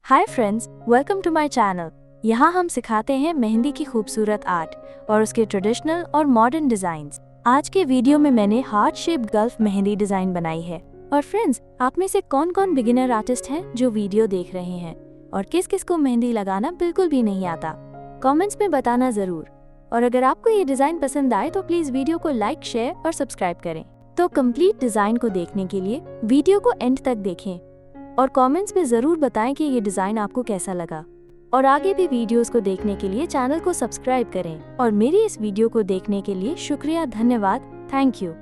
Hi friends, welcome to my channel. यहाँ हम सिखाते हैं मेहंदी की खूबसूरत आर्ट और उसके ट्रेडिशनल और मॉडर्न डिजाइन्स। आज के वीडियो में मैंने heart shape gulf mehndi design बनाई है। और फ्रेंड्स, आप में से कौन कौन बिगिनर आर्टिस्ट हैं जो वीडियो देख रहे हैं और किस किस को मेहंदी लगाना बिल्कुल भी नहीं आता? कमेंट्स में बताना जरूर। और अगर आपको ये डिजाइन पसंद आए तो प्लीज वीडियो को लाइक, शेयर और सब्सक्राइब करें। तो कंप्लीट डिजाइन को देखने के लिए वीडियो को एंड तक देखें और कमेंट्स में जरूर बताएं कि ये डिजाइन आपको कैसा लगा। और आगे भी वीडियोस को देखने के लिए चैनल को सब्सक्राइब करें। और मेरी इस वीडियो को देखने के लिए शुक्रिया, धन्यवाद, थैंक यू।